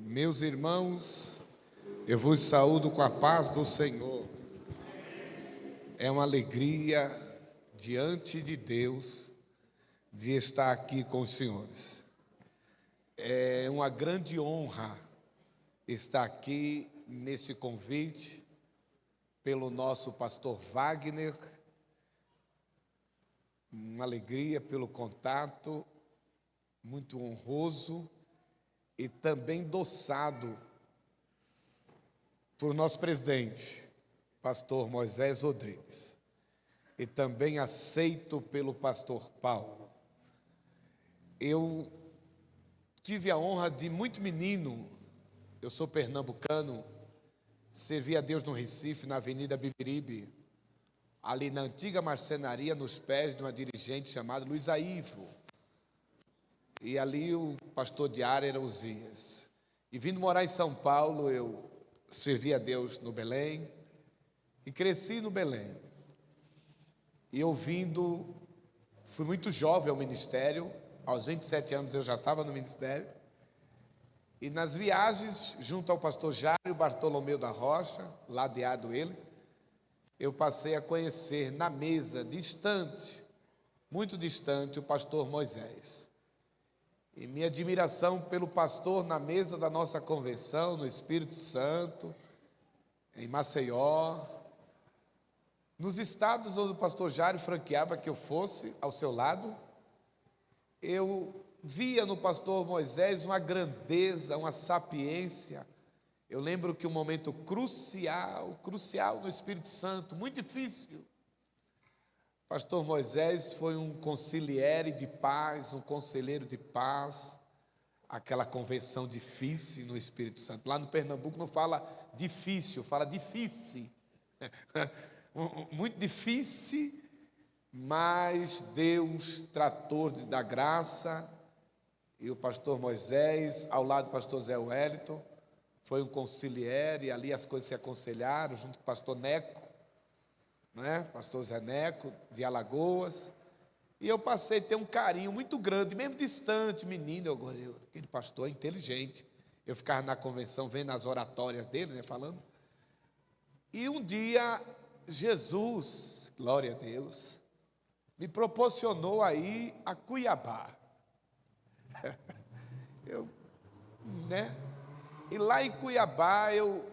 Meus irmãos, eu vos saúdo com a paz do Senhor. É uma alegria diante de Deus de estar aqui com os senhores. É uma grande honra estar aqui nesse convite pelo nosso pastor Wagner. Uma alegria pelo contato, muito honroso e também endossado por nosso presidente, pastor Moisés Rodrigues, e também aceito pelo pastor Paulo. Eu tive a honra de, muito menino, eu sou pernambucano, servi a Deus no Recife, na Avenida Bibiribe, ali na antiga marcenaria, nos pés de uma dirigente chamada Luiz Aivo. E ali o pastor diário era Uzias. E vindo morar em São Paulo, eu servi a Deus no Belém e cresci no Belém. E fui muito jovem ao ministério, aos 27 anos eu já estava no ministério. E nas viagens, junto ao pastor Jário Bartolomeu da Rocha, ladeado ele, eu passei a conhecer na mesa, distante, muito distante, o pastor Moisés. E minha admiração pelo pastor na mesa da nossa convenção, no Espírito Santo, em Maceió, nos estados onde o pastor Jário franqueava que eu fosse ao seu lado, eu via no pastor Moisés uma grandeza, uma sapiência. Eu lembro que um momento crucial no Espírito Santo, muito difícil. Pastor Moisés foi um consigliere de paz, um conselheiro de paz, aquela convenção difícil no Espírito Santo. Lá no Pernambuco não fala difícil, fala difícil. Muito difícil, mas Deus tratou da graça, e o pastor Moisés, ao lado do pastor Zé Wellington, foi um consigliere, e ali as coisas se aconselharam, junto com o pastor Neco, pastor Zé Neco, de Alagoas, e eu passei a ter um carinho muito grande, mesmo distante, menino, aquele pastor é inteligente, eu ficava na convenção vendo as oratórias dele, falando, e um dia Jesus, glória a Deus, me proporcionou aí a Cuiabá, e lá em Cuiabá eu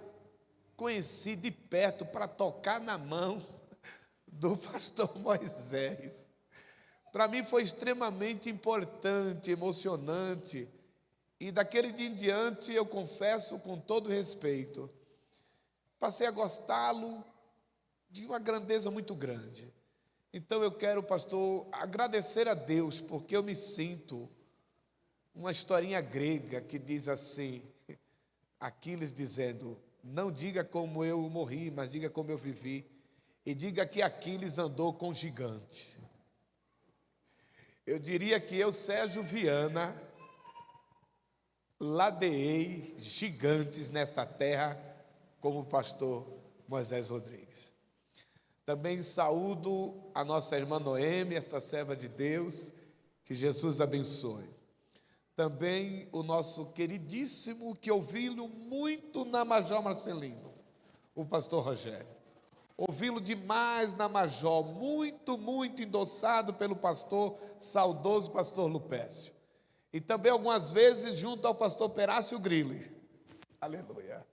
conheci de perto para tocar na mão do pastor Moisés. Para mim foi extremamente importante, emocionante, e daquele dia em diante eu confesso com todo respeito, passei a gostá-lo de uma grandeza muito grande. Então eu quero, pastor, agradecer a Deus, porque eu me sinto uma historinha grega que diz assim, Aquiles dizendo, não diga como eu morri, mas diga como eu vivi, e diga que Aquiles andou com gigantes. Eu diria que eu, Sérgio Viana, ladeei gigantes nesta terra, como o pastor Moisés Rodrigues. Também saúdo a nossa irmã Noemi, essa serva de Deus, que Jesus abençoe. Também o nosso queridíssimo, que ouvi-lo muito na Major Marcelino, o pastor Rogério. Ouvi-lo demais na Major, muito, muito endossado pelo pastor, saudoso pastor Lupécio. E também algumas vezes junto ao pastor Perácio Grilli. Aleluia.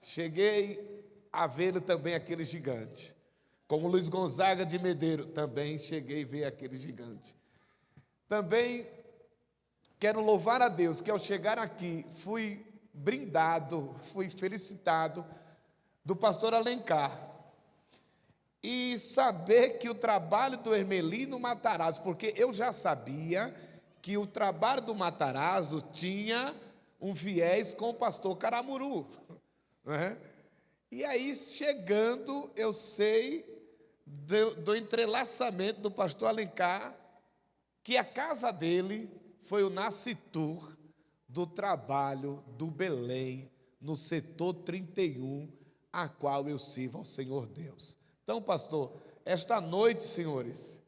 Cheguei a ver também aquele gigante. Como Luiz Gonzaga de Medeiro, também cheguei a ver aquele gigante. Também quero louvar a Deus que ao chegar aqui fui brindado, fui felicitado do pastor Alencar. E saber que o trabalho do Hermelino Matarazzo, porque eu já sabia que o trabalho do Matarazzo tinha um viés com o pastor Caramuru. E aí, chegando, eu sei do entrelaçamento do pastor Alencar, que a casa dele foi o nascitur do trabalho do Belém, no setor 31, a qual eu sirvo ao Senhor Deus. Então, pastor, esta noite, senhores,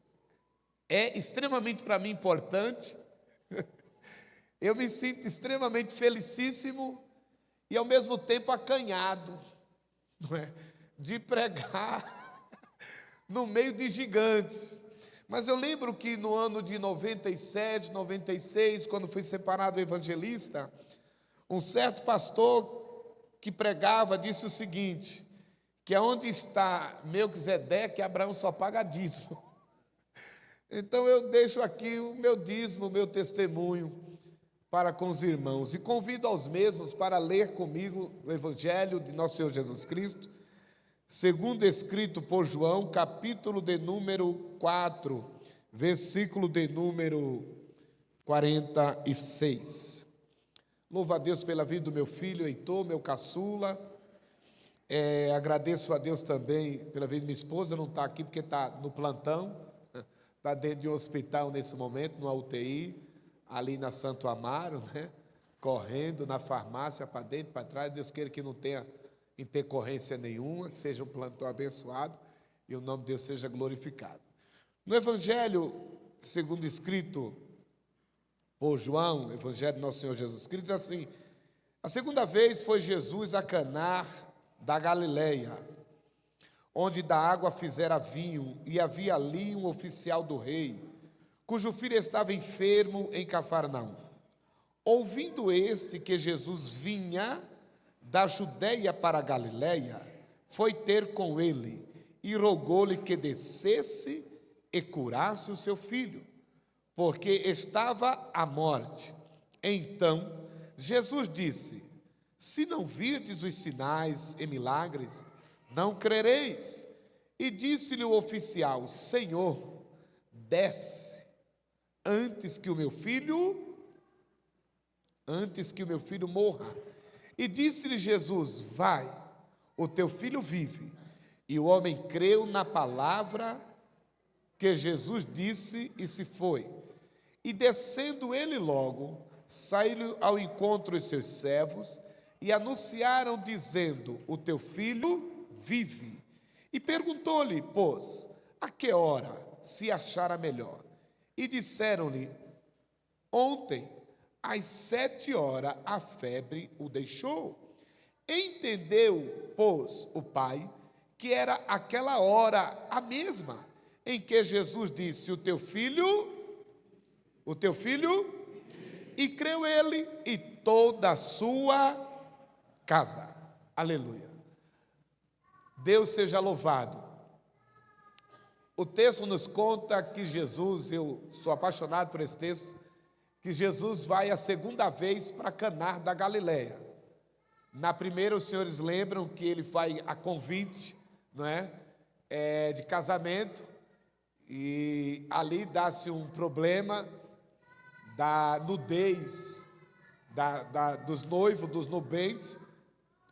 é extremamente para mim importante, Eu me sinto extremamente felicíssimo e ao mesmo tempo acanhado, não é? De pregar no meio de gigantes. Mas eu lembro que no ano de 97, 96, quando fui separado o evangelista, um certo pastor que pregava disse o seguinte, que aonde está Melquisedeque, Abraão só paga dízimo. Então eu deixo aqui o meu dízimo, o meu testemunho para com os irmãos e convido aos mesmos para ler comigo o Evangelho de nosso Senhor Jesus Cristo, segundo escrito por João, capítulo de número 4, versículo de número 46. Louvo a Deus pela vida do meu filho Heitor, meu caçula. Agradeço a Deus também pela vida de minha esposa, não está aqui porque está no plantão, está dentro de um hospital nesse momento, numa UTI, ali na Santo Amaro, né? Correndo na farmácia, para dentro, para trás. Deus queira que não tenha intercorrência nenhuma, que seja um plantão abençoado e o nome de Deus seja glorificado. No Evangelho, segundo escrito por João, Evangelho de nosso Senhor Jesus Cristo, diz assim: a segunda vez foi Jesus a Caná da Galileia, onde da água fizera vinho, e havia ali um oficial do rei, cujo filho estava enfermo em Cafarnaum. Ouvindo este que Jesus vinha da Judeia para a Galileia, foi ter com ele, e rogou-lhe que descesse e curasse o seu filho, porque estava à morte. Então Jesus disse: se não virdes os sinais e milagres, não crereis. E disse-lhe o oficial: Senhor, desce, antes que o meu filho morra. E disse-lhe Jesus: vai, o teu filho vive. E o homem creu na palavra que Jesus disse e se foi. E descendo ele logo, saíram ao encontro os seus servos e anunciaram dizendo: o teu filho vive. E perguntou-lhe, pois, a que hora se achara melhor? E disseram-lhe: ontem, às 7 horas, a febre o deixou. Entendeu, pois, o pai, que era aquela hora a mesma em que Jesus disse: o teu filho, e creu ele e toda a sua casa. Aleluia. Deus seja louvado. O texto nos conta que Jesus, eu sou apaixonado por esse texto, que Jesus vai a segunda vez para Caná da Galileia. Na primeira, os senhores lembram que ele vai a convite, não é? De casamento, e ali dá-se um problema da nudez dos noivos, dos nubentes,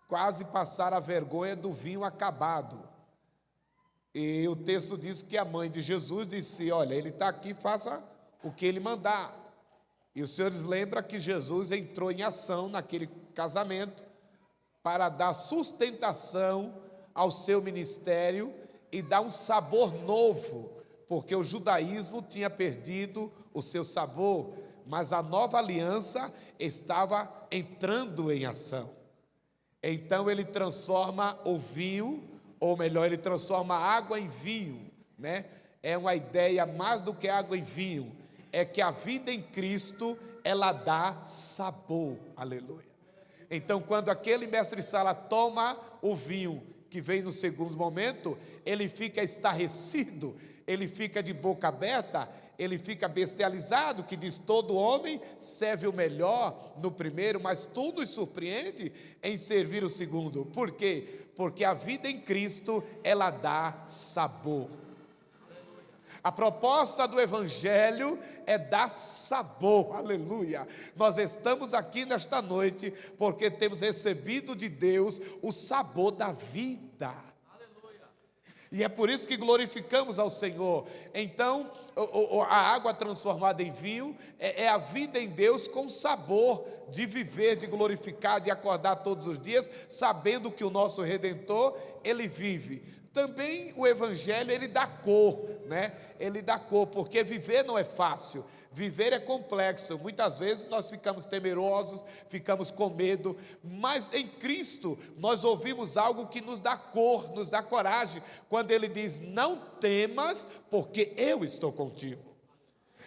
quase passaram a vergonha do vinho acabado. E o texto diz que a mãe de Jesus disse: olha, ele está aqui, faça o que ele mandar. E os senhores lembram que Jesus entrou em ação naquele casamento para dar sustentação ao seu ministério e dar um sabor novo, porque o judaísmo tinha perdido o seu sabor, mas a nova aliança estava entrando em ação. Então ele transforma o vinho, ou melhor, ele transforma a água em vinho, né? É uma ideia mais do que água em vinho, é que a vida em Cristo, ela dá sabor, aleluia. Então, quando aquele mestre-sala toma o vinho que vem no segundo momento, ele fica estarrecido, ele fica de boca aberta, ele fica bestializado, que diz: todo homem serve o melhor no primeiro, mas tu nos surpreende em servir o segundo. Por quê? Porque a vida em Cristo, ela dá sabor. A proposta do Evangelho é dar sabor, aleluia. Nós estamos aqui nesta noite porque temos recebido de Deus o sabor da vida. E é por isso que glorificamos ao Senhor. Então, a água transformada em vinho é a vida em Deus com sabor de viver, de glorificar, de acordar todos os dias, sabendo que o nosso Redentor, ele vive. Também o Evangelho, ele dá cor, né? Ele dá cor, porque viver não é fácil. Viver é complexo, muitas vezes nós ficamos temerosos, ficamos com medo, mas em Cristo nós ouvimos algo que nos dá cor, nos dá coragem, quando Ele diz: não temas, porque eu estou contigo.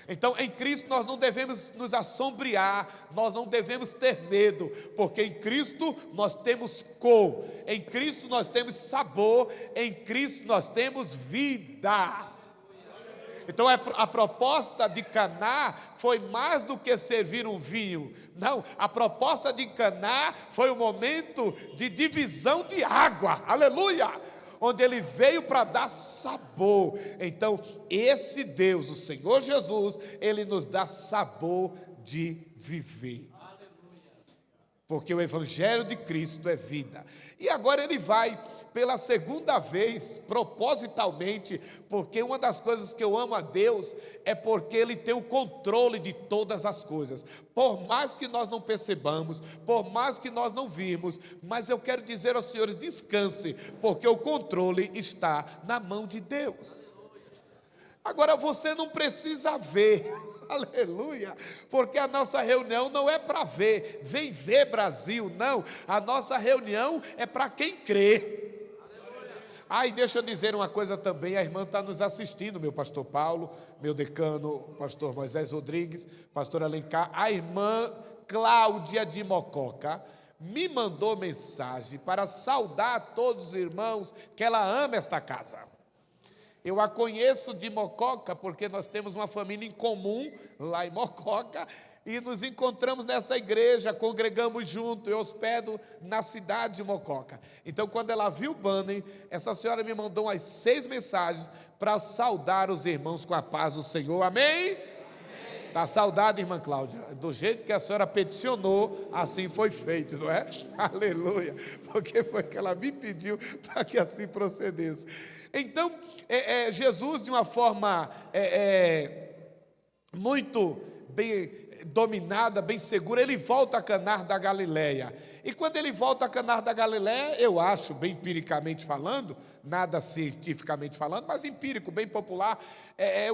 Então, em Cristo nós não devemos nos assombrear, nós não devemos ter medo, porque em Cristo nós temos cor, em Cristo nós temos sabor, em Cristo nós temos vida. Então a proposta de Caná foi mais do que servir um vinho. Não, a proposta de Caná foi um momento de divisão de água, aleluia, onde ele veio para dar sabor. Então esse Deus, o Senhor Jesus, ele nos dá sabor de viver, porque o Evangelho de Cristo é vida. E agora ele vai pela segunda vez, propositalmente, porque uma das coisas que eu amo a Deus é porque Ele tem o controle de todas as coisas, por mais que nós não percebamos, por mais que nós não vimos, mas eu quero dizer aos senhores: descanse, porque o controle está na mão de Deus. Agora você não precisa ver, aleluia, porque a nossa reunião não é para ver, vem ver Brasil, não, a nossa reunião é para quem crê. E deixa eu dizer uma coisa também, a irmã está nos assistindo, meu pastor Paulo, meu decano, pastor Moisés Rodrigues, pastor Alencar, a irmã Cláudia de Mococa me mandou mensagem para saudar todos os irmãos, que ela ama esta casa. Eu a conheço de Mococa, porque nós temos uma família em comum lá em Mococa, e nos encontramos nessa igreja, congregamos junto, eu hospedo na cidade de Mococa. Então, quando ela viu o banner, essa senhora me mandou umas 6 mensagens para saudar os irmãos com a paz do Senhor, amém? Está saudada, irmã Cláudia? Do jeito que a senhora peticionou, assim foi feito, não é? Aleluia, porque foi que ela me pediu para que assim procedesse. Então, Jesus, de uma forma muito bem dominada, bem segura, ele volta a Caná da Galileia. E quando ele volta a Caná da Galileia, eu acho, bem empiricamente falando, nada cientificamente falando, mas empírico, bem popular,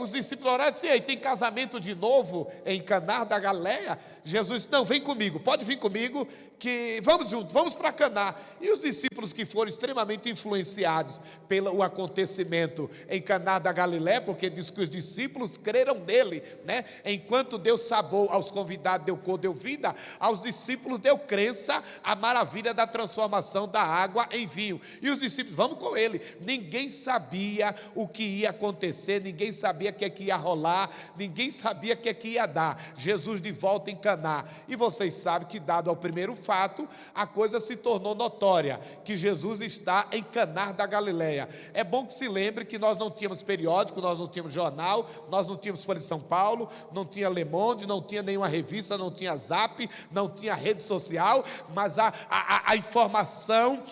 os discípulos oraram e disseram: tem casamento de novo em Caná da Galileia? Jesus disse: não, vem comigo, pode vir comigo, que vamos juntos, vamos para Caná. E os discípulos, que foram extremamente influenciados pelo acontecimento em Caná da Galileia, porque diz que os discípulos creram nele, né? Enquanto deu sabor aos convidados, deu cor, deu vida, aos discípulos deu crença, a maravilha da transformação da água em vinho. E os discípulos: vamos com ele. Ninguém sabia o que ia acontecer, ninguém sabia o que ia rolar, ninguém sabia o que ia dar. Jesus de volta em Caná. E vocês sabem que, dado ao primeiro fato, a coisa se tornou notória, que Jesus está em Caná da Galileia. É bom que se lembre que nós não tínhamos periódico, nós não tínhamos jornal, nós não tínhamos Folha de São Paulo, não tinha Le Monde, não tinha nenhuma revista, não tinha Zap, não tinha rede social, mas a informação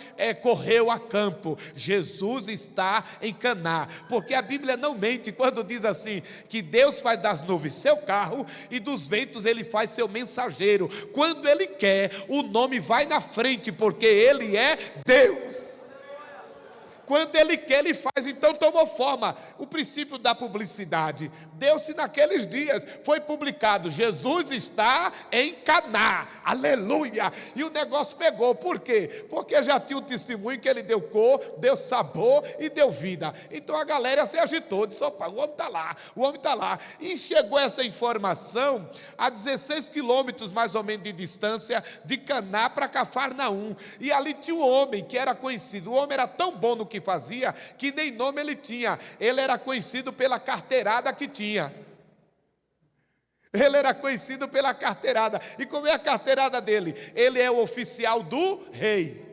correu a campo. Jesus está em Caná, porque a Bíblia não mente quando diz assim, que Deus faz das nuvens seu carro e dos ventos ele faz seu mensageiro. Quando ele quer, o nome vai na frente, porque ele é Deus. Quando ele quer, ele faz. Então tomou forma o princípio da publicidade. Deu-se naqueles dias, foi publicado: Jesus está em Caná, aleluia. E o negócio pegou, por quê? Porque já tinha um testemunho que ele deu cor, deu sabor e deu vida. Então a galera se agitou, disse: opa, o homem está lá, o homem está lá. E chegou essa informação a 16 quilômetros mais ou menos de distância de Caná para Cafarnaum. E ali tinha um homem que era conhecido. O homem era tão bom no que fazia, que nem nome ele tinha. Ele era conhecido pela carteirada que tinha. Ele era conhecido pela carteirada. E como é a carteirada dele? Ele é o oficial do rei.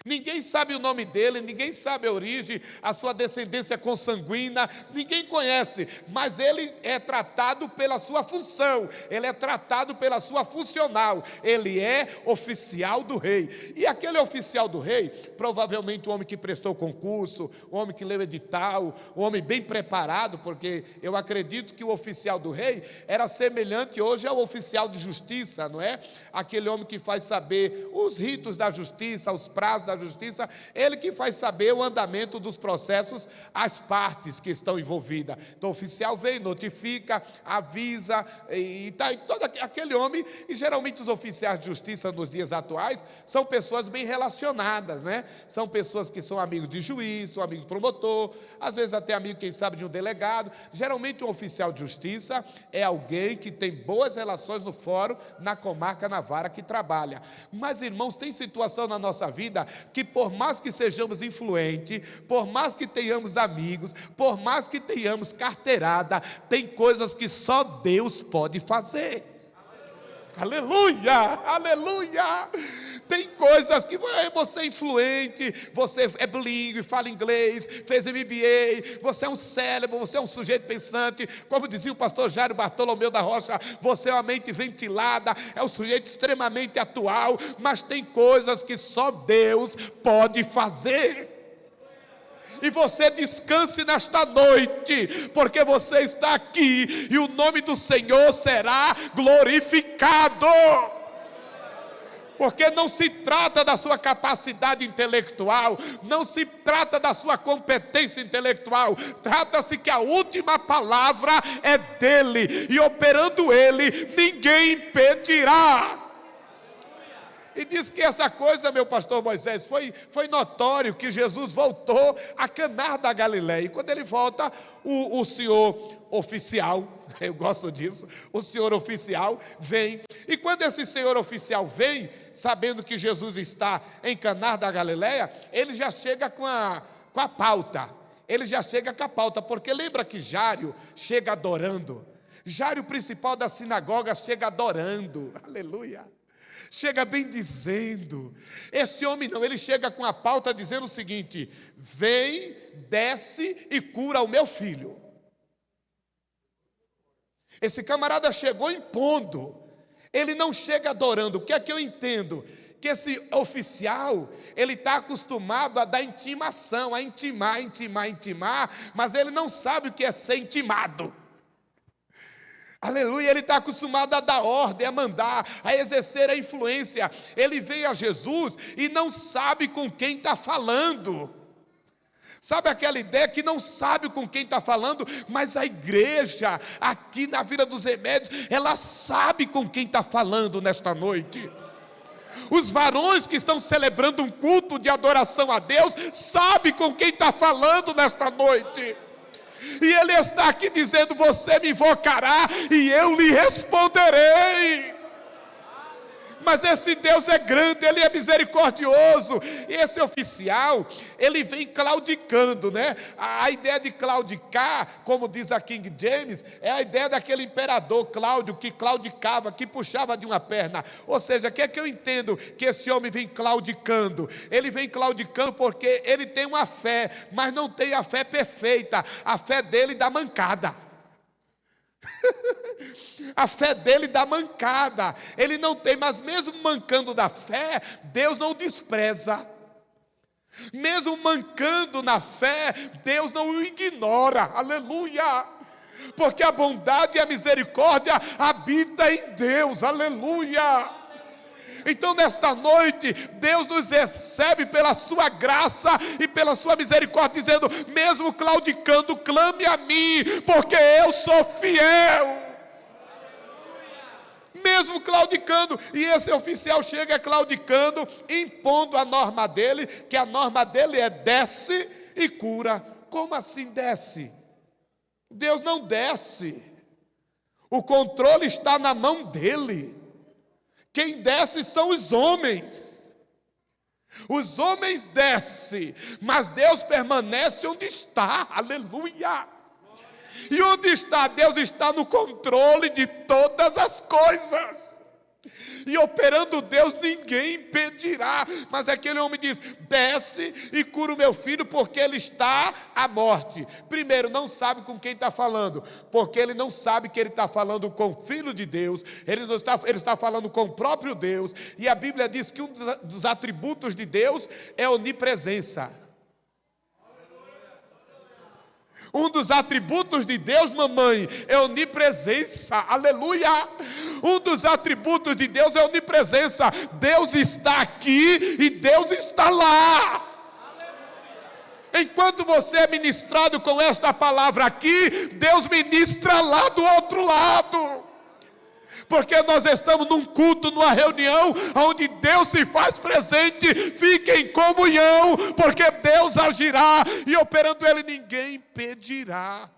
Ninguém sabe o nome dele, ninguém sabe a origem, a sua descendência consanguínea, ninguém conhece, mas ele é tratado pela sua função, ele é tratado pela sua funcional, ele é oficial do rei. E aquele oficial do rei, provavelmente um homem que prestou concurso, um homem que leu edital, um homem bem preparado, porque eu acredito que o oficial do rei era semelhante hoje ao oficial de justiça, não é? Aquele homem que faz saber os ritos da justiça, os prazos da justiça, ele que faz saber o andamento dos processos às partes que estão envolvidas. Então o oficial vem, notifica, avisa, e todo aquele homem, e geralmente os oficiais de justiça nos dias atuais são pessoas bem relacionadas, né? São pessoas que são amigos de juiz, são amigos de promotor, às vezes até amigo, quem sabe, de um delegado. Geralmente um oficial de justiça é alguém que tem boas relações no fórum, na comarca, na vara que trabalha. Mas, irmãos, tem situação na nossa vida que, por mais que sejamos influentes, por mais que tenhamos amigos, por mais que tenhamos carteirada, tem coisas que só Deus pode fazer. Aleluia, aleluia. Tem coisas que você é influente, você é bilíngue, fala inglês, fez MBA, você é um cérebro, você é um sujeito pensante, como dizia o pastor Jairo Bartolomeu da Rocha, você é uma mente ventilada, é um sujeito extremamente atual, mas tem coisas que só Deus pode fazer. E você descanse nesta noite, porque você está aqui e o nome do Senhor será glorificado. Porque não se trata da sua capacidade intelectual, não se trata da sua competência intelectual, trata-se que a última palavra é dele, e operando ele, ninguém impedirá. E diz que essa coisa, meu pastor Moisés, foi notório que Jesus voltou a Caná da Galileia. E quando ele volta, o senhor oficial, eu gosto disso, o senhor oficial vem. E quando esse senhor oficial vem, sabendo que Jesus está em Caná da Galileia, ele já chega com a pauta. Ele já chega com a pauta, porque lembra que Jário chega adorando. Jário, principal da sinagoga, chega adorando. Aleluia. Chega bem dizendo. Esse homem não, ele chega com a pauta dizendo o seguinte: vem, desce e cura o meu filho. Esse camarada chegou impondo, ele não chega adorando. O que é que eu entendo? Que esse oficial, ele está acostumado a dar intimação, a intimar, mas ele não sabe o que é ser intimado. Aleluia, ele está acostumado a dar ordem, a mandar, a exercer a influência. Ele veio a Jesus e não sabe com quem está falando. Sabe aquela ideia que não sabe com quem está falando, mas a igreja, aqui na Vila dos Remédios, ela sabe com quem está falando nesta noite. Os varões que estão celebrando um culto de adoração a Deus, sabem com quem está falando nesta noite. E ele está aqui dizendo: você me invocará e eu lhe responderei. Mas esse Deus é grande, ele é misericordioso. E esse oficial, ele vem claudicando, né? A ideia de claudicar, como diz a King James, é a ideia daquele imperador Cláudio, que claudicava, que puxava de uma perna. Ou seja, o que é que eu entendo que esse homem vem claudicando? Ele vem claudicando porque ele tem uma fé, mas não tem a fé perfeita. A fé dele dá mancada. A fé dele dá mancada. Ele não tem, mas mesmo mancando da fé, Deus não o despreza. Mesmo mancando na fé, Deus não o ignora. Aleluia. Porque a bondade e a misericórdia habitam em Deus. Aleluia. Então nesta noite, Deus nos recebe pela sua graça e pela sua misericórdia, dizendo: mesmo claudicando, clame a mim, porque eu sou fiel. Mesmo claudicando, e esse oficial chega claudicando, impondo a norma dele, que a norma dele é desce e cura. Como assim desce? Deus não desce, o controle está na mão dele. Quem desce são os homens. Os homens descem, mas Deus permanece onde está. Aleluia. E onde está? Deus está no controle de todas as coisas. E operando Deus, ninguém impedirá. Mas aquele homem diz: desce e cura o meu filho, porque ele está à morte. Primeiro, não sabe com quem está falando, porque ele não sabe que ele está falando com o Filho de Deus. Ele está falando com o próprio Deus. E a Bíblia diz que um dos atributos de Deus é a onipresença. Um dos atributos de Deus, mamãe, é onipresença. Aleluia! Um dos atributos de Deus é onipresença. Deus está aqui e Deus está lá. Enquanto você é ministrado com esta palavra aqui, Deus ministra lá do outro lado. Porque nós estamos num culto, numa reunião, onde Deus se faz presente. Fique em comunhão, porque Deus agirá, e operando Ele ninguém impedirá.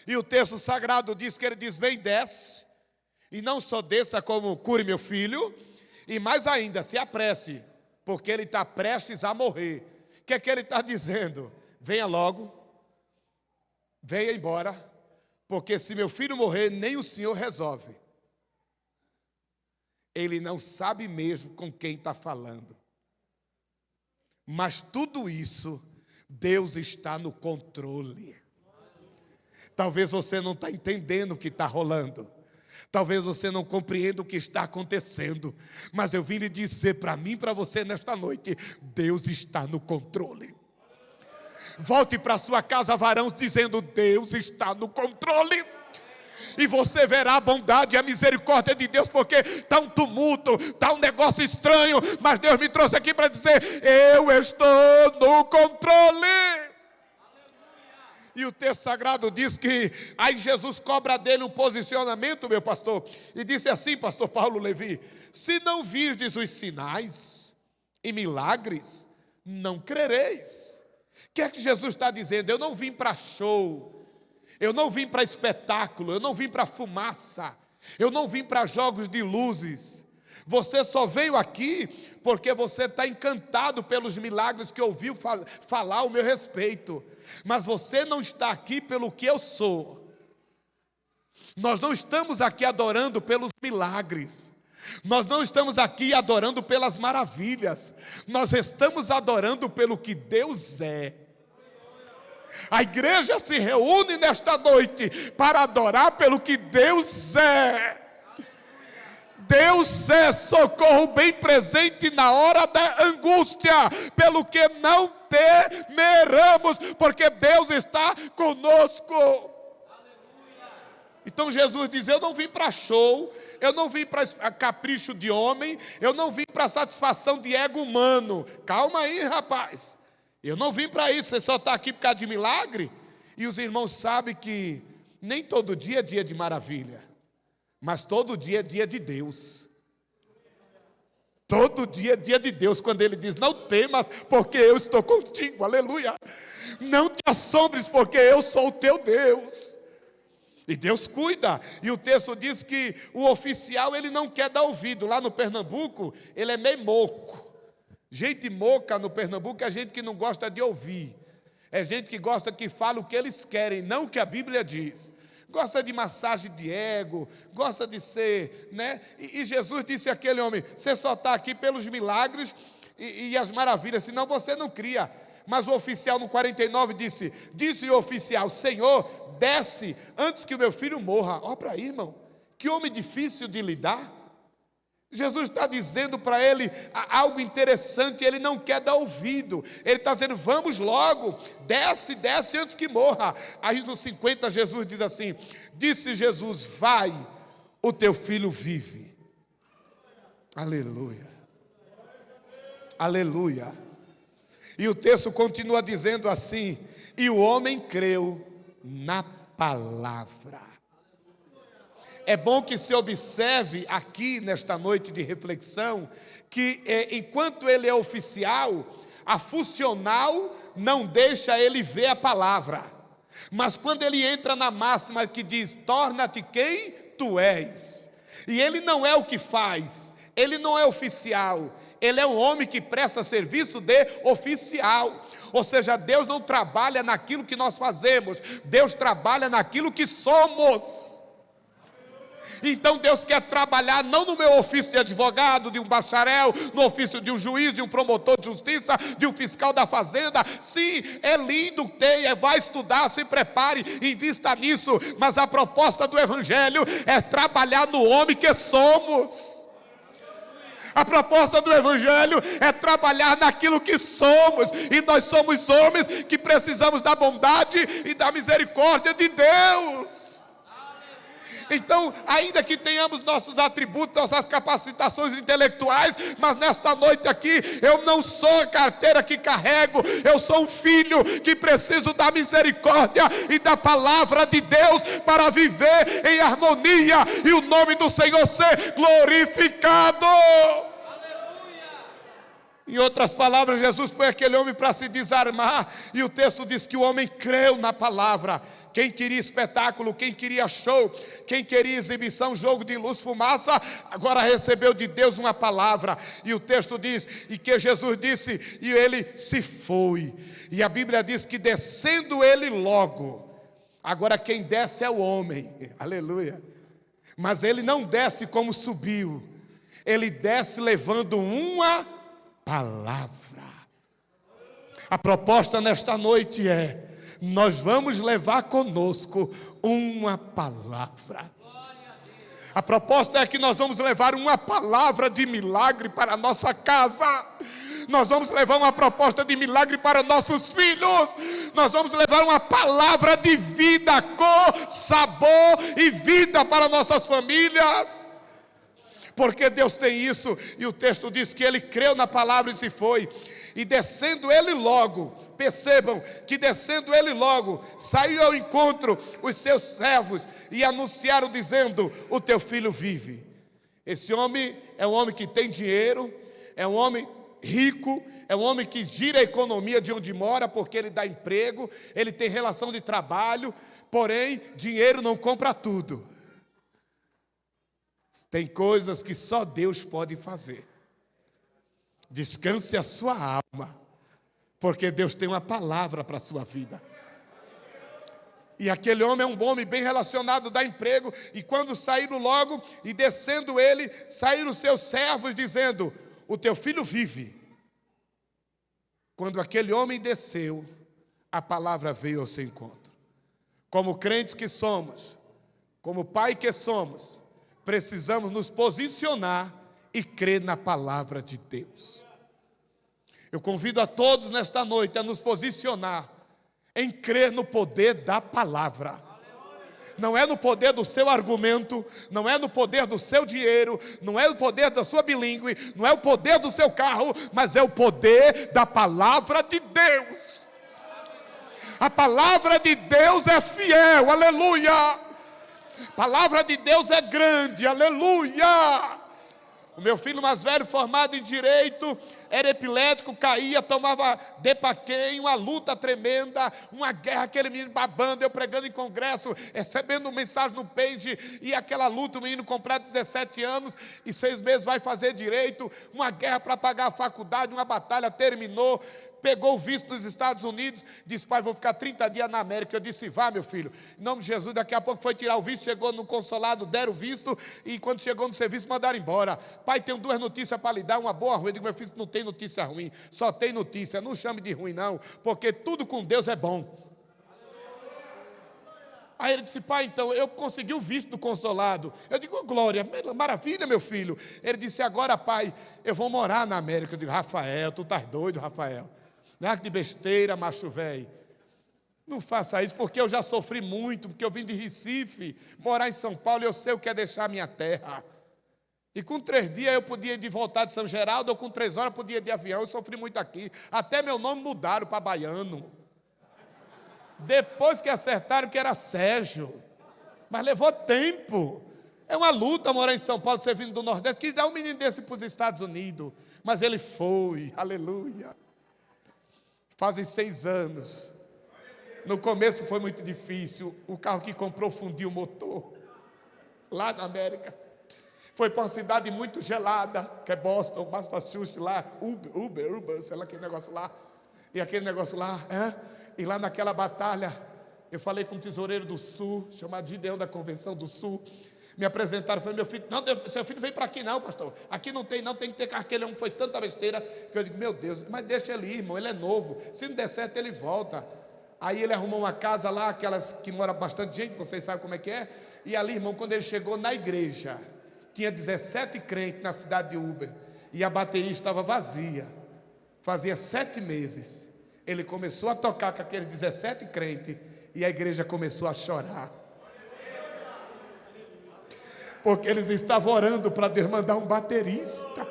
E o texto sagrado diz que Ele diz: vem, desce, e não só desça como cure meu filho, e mais ainda, se apresse, porque ele está prestes a morrer. O que é que ele está dizendo? Venha logo, venha embora, porque se meu filho morrer, nem o Senhor resolve. Ele não sabe mesmo com quem está falando. Mas tudo isso, Deus está no controle. Talvez você não está entendendo o que está rolando. Talvez você não compreenda o que está acontecendo. Mas eu vim lhe dizer para mim e para você nesta noite: Deus está no controle. Volte para sua casa, varão, dizendo: Deus está no controle. E você verá a bondade e a misericórdia de Deus, porque está um tumulto, está um negócio estranho, mas Deus me trouxe aqui para dizer: eu estou no controle. E o texto sagrado diz que aí Jesus cobra dele um posicionamento, meu pastor, e disse assim, pastor Paulo Levi: se não virdes os sinais e milagres, não crereis. O que é que Jesus está dizendo? Eu não vim para show, eu não vim para espetáculo, eu não vim para fumaça, eu não vim para jogos de luzes. Você só veio aqui porque você está encantado pelos milagres que ouviu falar ao meu respeito. Mas você não está aqui pelo que eu sou. Nós não estamos aqui adorando pelos milagres. Nós não estamos aqui adorando pelas maravilhas. Nós estamos adorando pelo que Deus é. A igreja se reúne nesta noite para adorar pelo que Deus é. Deus é socorro bem presente na hora da angústia, pelo que não temeramos, porque Deus está conosco. Então Jesus diz: eu não vim para show, eu não vim para capricho de homem, eu não vim para satisfação de ego humano. Calma aí, rapaz. Eu não vim para isso, você só está aqui por causa de milagre. E os irmãos sabem que nem todo dia é dia de maravilha, mas todo dia é dia de Deus. Todo dia é dia de Deus, quando Ele diz: não temas, porque eu estou contigo, aleluia. Não te assombres, porque eu sou o teu Deus. E Deus cuida. E o texto diz que o oficial, ele não quer dar ouvido. Lá no Pernambuco, ele é meio moco. Gente moca no Pernambuco é gente que não gosta de ouvir. É gente que gosta que fala o que eles querem, não o que a Bíblia diz. Gosta de massagem de ego, gosta de ser, né? E Jesus disse àquele homem: você só está aqui pelos milagres e as maravilhas, senão você não cria. Mas o oficial no 49 disse o oficial: Senhor, desce antes que o meu filho morra. Olha para aí, irmão, que homem difícil de lidar. Jesus está dizendo para ele algo interessante, ele não quer dar ouvido. Ele está dizendo: vamos logo, desce antes que morra. Aí no 50 Jesus diz assim: disse Jesus: vai, o teu filho vive. Aleluia, aleluia. E o texto continua dizendo assim: e o homem creu na palavra. É bom que se observe aqui nesta noite de reflexão que enquanto ele é oficial, a funcional não deixa ele ver a palavra. Mas quando ele entra na máxima que diz: torna-te quem tu és. E ele não é o que faz, ele não é oficial, ele é um homem que presta serviço de oficial. Ou seja, Deus não trabalha naquilo que nós fazemos, Deus trabalha naquilo que somos. Então Deus quer trabalhar não no meu ofício de advogado, de um bacharel, no ofício de um juiz, de um promotor de justiça, de um fiscal da fazenda. Sim, é lindo, vai estudar, se prepare, invista nisso. Mas a proposta do Evangelho é trabalhar no homem que somos. A proposta do Evangelho é trabalhar naquilo que somos, e nós somos homens que precisamos da bondade e da misericórdia de Deus. Então, ainda que tenhamos nossos atributos, nossas capacitações intelectuais, mas nesta noite aqui, eu não sou a carteira que carrego, eu sou um filho que preciso da misericórdia e da palavra de Deus para viver em harmonia e o nome do Senhor ser glorificado. Em outras palavras, Jesus põe aquele homem para se desarmar, e o texto diz que o homem creu na palavra. Quem queria espetáculo, quem queria show, quem queria exibição, jogo de luz, fumaça, agora recebeu de Deus uma palavra. E o texto diz, e que Jesus disse, e ele se foi. E a Bíblia diz que descendo ele logo, agora quem desce é o homem, aleluia. Mas ele não desce como subiu, ele desce levando uma palavra. A proposta nesta noite é: nós vamos levar conosco uma palavra. A proposta é que nós vamos levar uma palavra de milagre para a nossa casa. Nós vamos levar uma proposta de milagre para nossos filhos. Nós vamos levar uma palavra de vida, cor, sabor e vida para nossas famílias. Porque Deus tem isso, e o texto diz que ele creu na palavra e se foi. E descendo ele logo, percebam que descendo ele logo, saiu ao encontro os seus servos e anunciaram dizendo: o teu filho vive. Esse homem é um homem que tem dinheiro, é um homem rico, é um homem que gira a economia de onde mora, porque ele dá emprego, ele tem relação de trabalho, porém, dinheiro não compra tudo. Tem coisas que só Deus pode fazer. Descanse a sua alma, porque Deus tem uma palavra para a sua vida. E aquele homem é um homem bem relacionado, dá emprego. E quando saíram logo, e descendo ele, saíram os seus servos dizendo: o teu filho vive. Quando aquele homem desceu, a palavra veio ao seu encontro. Como crentes que somos, como pai que somos, precisamos nos posicionar e crer na palavra de Deus. Eu convido a todos nesta noite a nos posicionar em crer no poder da palavra. Não é no poder do seu argumento, não é no poder do seu dinheiro, não é no poder da sua bilíngue, não é o poder do seu carro, mas é o poder da palavra de Deus. A palavra de Deus é fiel, aleluia. A palavra de Deus é grande, aleluia. O meu filho mais velho, formado em Direito, era epilético, caía, tomava Depaquem, uma luta tremenda, uma guerra, aquele menino babando, eu pregando em congresso, recebendo mensagem no page, e aquela luta, o menino comprar 17 anos, e 6 meses vai fazer Direito, uma guerra para pagar a faculdade, uma batalha, terminou, pegou o visto dos Estados Unidos, disse: pai, vou ficar 30 dias na América. Eu disse: vá, meu filho, em nome de Jesus. Daqui a pouco foi tirar o visto, chegou no consulado, deram o visto, e quando chegou no serviço, mandaram embora. Pai, tenho 2 notícias para lhe dar, uma boa, uma ruim. Eu digo: meu filho, não tem notícia ruim, só tem notícia, não chame de ruim não, porque tudo com Deus é bom. Aí ele disse: pai, então, eu consegui o visto do consulado. Eu digo: glória, maravilha, meu filho. Ele disse: agora, pai, eu vou morar na América. Eu digo: Rafael, tu estás doido, Rafael? Nada de besteira, macho velho. Não faça isso, porque eu já sofri muito, porque eu vim de Recife, morar em São Paulo, e eu sei o que é deixar a minha terra. E com 3 dias eu podia ir de voltar de São Geraldo, ou com 3 horas eu podia ir de avião. Eu sofri muito aqui. Até meu nome mudaram para baiano. Depois que acertaram que era Sérgio. Mas levou tempo. É uma luta morar em São Paulo, você vindo do Nordeste, que dá um menino desse para os Estados Unidos. Mas ele foi, aleluia. Fazem 6 anos. No começo foi muito difícil. O carro que comprou fundiu o motor. Lá na América. Foi para uma cidade muito gelada, que é Boston, Massachusetts, lá. Uber, sei lá, aquele negócio lá. E aquele negócio lá, E lá naquela batalha, eu falei com um tesoureiro do Sul, chamado Gideão da Convenção do Sul. Me apresentaram, falei: meu filho, não, seu filho veio para aqui não, pastor. Aqui não tem, tem que ter aquele homem. Foi tanta besteira que eu digo: meu Deus, mas deixa ele ir, irmão, ele é novo. Se não der certo, ele volta. Aí ele arrumou uma casa lá, aquelas que mora bastante gente, vocês sabem como é que é. E ali, irmão, quando ele chegou na igreja, tinha 17 crentes na cidade de Uber. e a bateria estava vazia. Fazia 7 meses. Ele começou a tocar com aqueles 17 crentes e a igreja começou a chorar. Porque eles estavam orando para Deus mandar um baterista.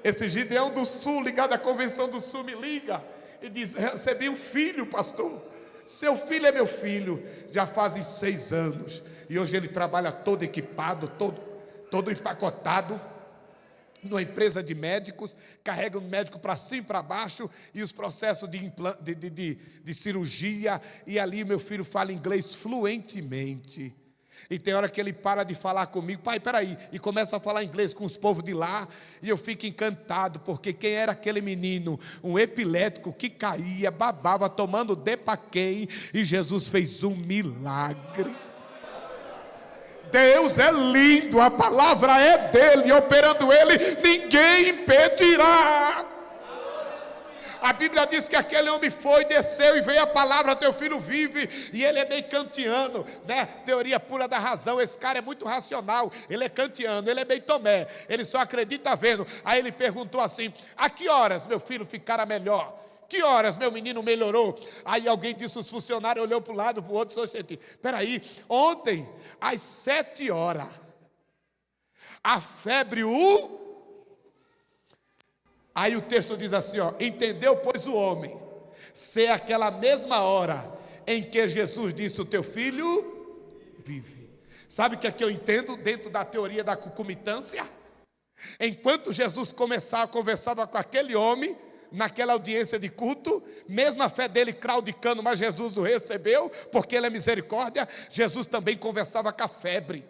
Esse Gideão do Sul, ligado à Convenção do Sul, me liga e diz: recebi um filho, pastor. Seu filho é meu filho. Já fazem 6 anos. E hoje ele trabalha todo equipado, todo empacotado, numa empresa de médicos, carrega um médico para cima e para baixo, e os processos de cirurgia, e ali meu filho fala inglês fluentemente. E tem hora que ele para de falar comigo: pai, peraí, e começa a falar inglês com os povos de lá, e eu fico encantado, porque quem era aquele menino? Um epilético que caía, babava, tomando Depaquem, e Jesus fez um milagre. Deus é lindo, a palavra é dele, operando ele, ninguém impedirá. A Bíblia diz que aquele homem foi, desceu e veio a palavra: teu filho vive. E ele é meio kantiano, né? Teoria pura da razão. Esse cara é muito racional, ele é kantiano, ele é meio Tomé, ele só acredita vendo. Aí ele perguntou assim: a que horas meu filho ficará melhor? Que horas meu menino melhorou? Aí alguém disse, os funcionários olhou para um lado, para o outro, peraí, ontem às 7 horas, a febre Aí o texto diz assim, ó: entendeu, pois, o homem, ser aquela mesma hora em que Jesus disse: o teu filho vive. Sabe o que é que eu entendo dentro da teoria da concomitância? Enquanto Jesus começava a conversar com aquele homem, naquela audiência de culto, mesmo a fé dele claudicando, mas Jesus o recebeu, porque ele é misericórdia. Jesus também conversava com a febre.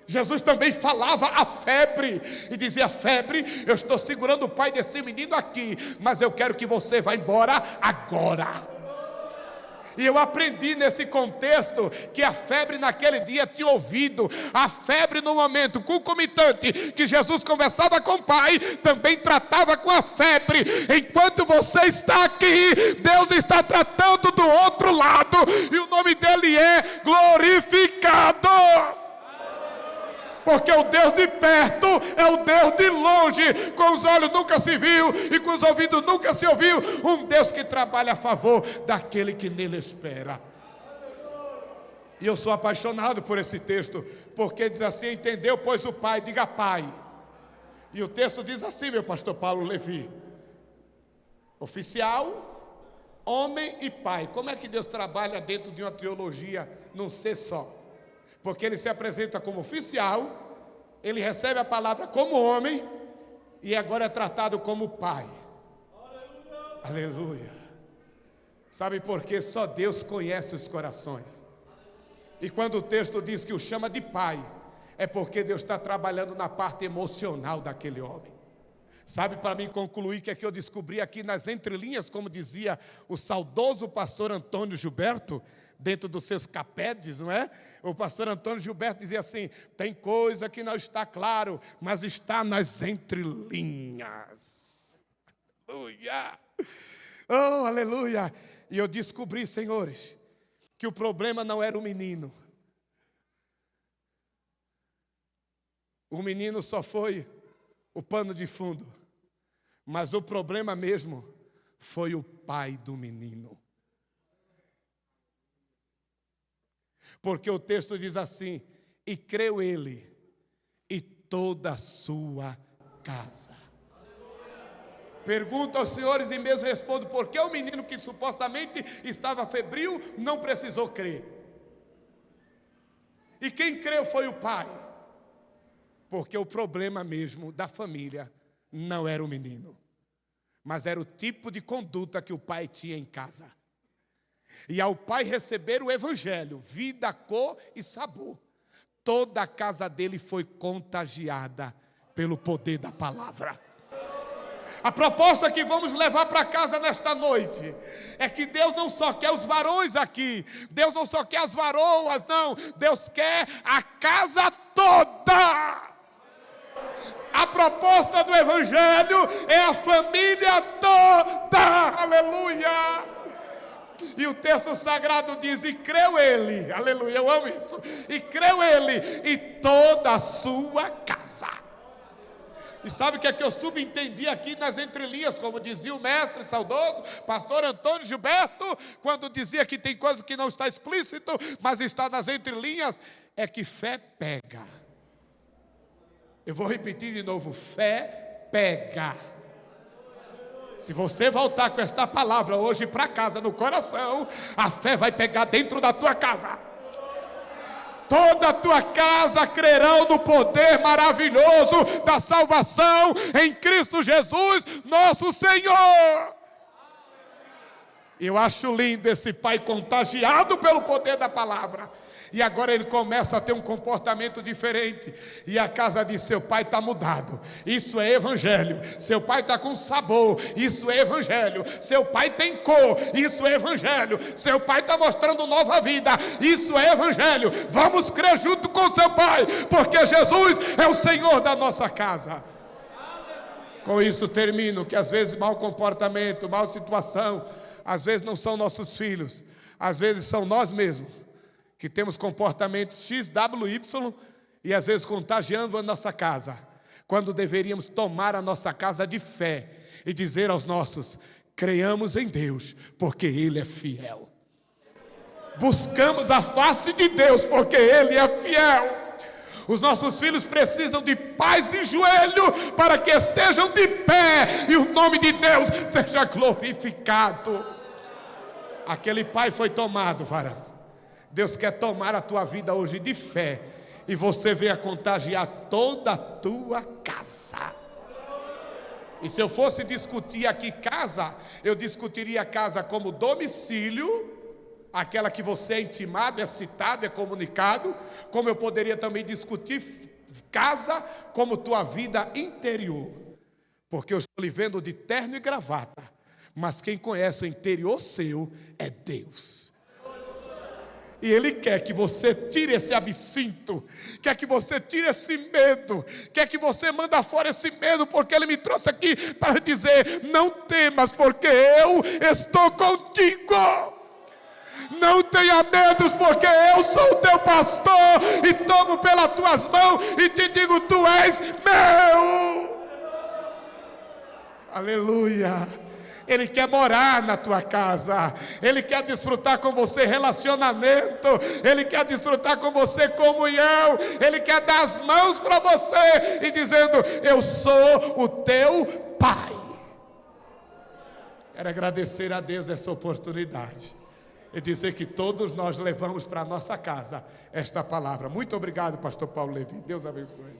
Jesus também falava a febre e dizia: febre, eu estou segurando o pai desse menino aqui, mas eu quero que você vá embora agora. E eu aprendi nesse contexto que a febre naquele dia tinha ouvido. A febre, no momento concomitante que Jesus conversava com o Pai, também tratava com a febre. Enquanto você está aqui, Deus está tratando do outro lado, e o nome dele é glorificado. Porque o Deus de perto é o Deus de longe. Com os olhos nunca se viu e com os ouvidos nunca se ouviu. Um Deus que trabalha a favor daquele que nele espera. E eu sou apaixonado por esse texto, porque diz assim: entendeu, pois, o Pai, diga Pai. E o texto diz assim, meu pastor Paulo Levi: oficial, homem e Pai. Como é que Deus trabalha dentro de uma teologia num ser só? Porque ele se apresenta como oficial, ele recebe a palavra como homem, e agora é tratado como pai. Aleluia. Aleluia. Sabe por quê? Só Deus conhece os corações. E quando o texto diz que o chama de pai, é porque Deus está trabalhando na parte emocional daquele homem. Sabe, para mim concluir, que é que eu descobri aqui nas entrelinhas, como dizia o saudoso pastor Antônio Gilberto, dentro dos seus capedes, não é? O pastor Antônio Gilberto dizia assim: tem coisa que não está claro, mas está nas entrelinhas. Aleluia! Oh, aleluia! E eu descobri, senhores, que o problema não era o menino. O menino só foi o pano de fundo. Mas o problema mesmo foi o pai do menino. Porque o texto diz assim: e creu ele e toda a sua casa. Pergunta aos senhores e mesmo respondo: por que o menino que supostamente estava febril não precisou crer? E quem creu foi o pai. Porque o problema mesmo da família não era o menino, mas era o tipo de conduta que o pai tinha em casa. E ao pai receber o evangelho, vida, cor e sabor, toda a casa dele foi contagiada pelo poder da palavra. A proposta que vamos levar para casa nesta noite é que Deus não só quer os varões aqui, Deus não só quer as varoas, não, Deus quer a casa toda. A proposta do evangelho é a família toda, aleluia. E o texto sagrado diz: e creu ele, aleluia, eu amo isso, e creu ele e toda a sua casa. E sabe o que é que eu subentendi aqui nas entrelinhas, como dizia o mestre saudoso, pastor Antônio Gilberto, quando dizia que tem coisa que não está explícito, mas está nas entrelinhas, é que fé pega. Eu vou repetir de novo: fé pega. Se você voltar com esta palavra hoje para casa, no coração, a fé vai pegar dentro da tua casa. Toda a tua casa crerão no poder maravilhoso da salvação em Cristo Jesus, nosso Senhor. Eu acho lindo esse pai contagiado pelo poder da palavra. E agora ele começa a ter um comportamento diferente. E a casa de seu pai está mudado. Isso é evangelho. Seu pai está com sabor. Isso é evangelho. Seu pai tem cor. Isso é evangelho. Seu pai está mostrando nova vida. Isso é evangelho. Vamos crer junto com seu pai, porque Jesus é o Senhor da nossa casa. Com isso termino, que às vezes mau comportamento, mal situação, às vezes não são nossos filhos, às vezes são nós mesmos, que temos comportamentos XWY e às vezes contagiando a nossa casa, quando deveríamos tomar a nossa casa de fé e dizer aos nossos: creiamos em Deus, porque Ele é fiel. Buscamos a face de Deus, porque Ele é fiel. Os nossos filhos precisam de pais de joelho para que estejam de pé e o nome de Deus seja glorificado. Aquele pai foi tomado, varão. Deus quer tomar a tua vida hoje de fé, e você venha contagiar toda a tua casa. E se eu fosse discutir aqui casa, eu discutiria casa como domicílio, aquela que você é intimado, é citado, é comunicado, como eu poderia também discutir casa como tua vida interior, porque eu estou lhe vendo de terno e gravata, mas quem conhece o interior seu é Deus. E Ele quer que você tire esse absinto, quer que você tire esse medo, quer que você manda fora esse medo, porque Ele me trouxe aqui para dizer: não temas, porque eu estou contigo. Não tenha medo, porque eu sou o teu pastor e tomo pelas tuas mãos e te digo: tu és meu. Aleluia. Ele quer morar na tua casa. Ele quer desfrutar com você relacionamento. Ele quer desfrutar com você comunhão. Ele quer dar as mãos para você e dizendo: eu sou o teu pai. Quero agradecer a Deus essa oportunidade e dizer que todos nós levamos para a nossa casa esta palavra. Muito obrigado, pastor Paulo Levi. Deus abençoe.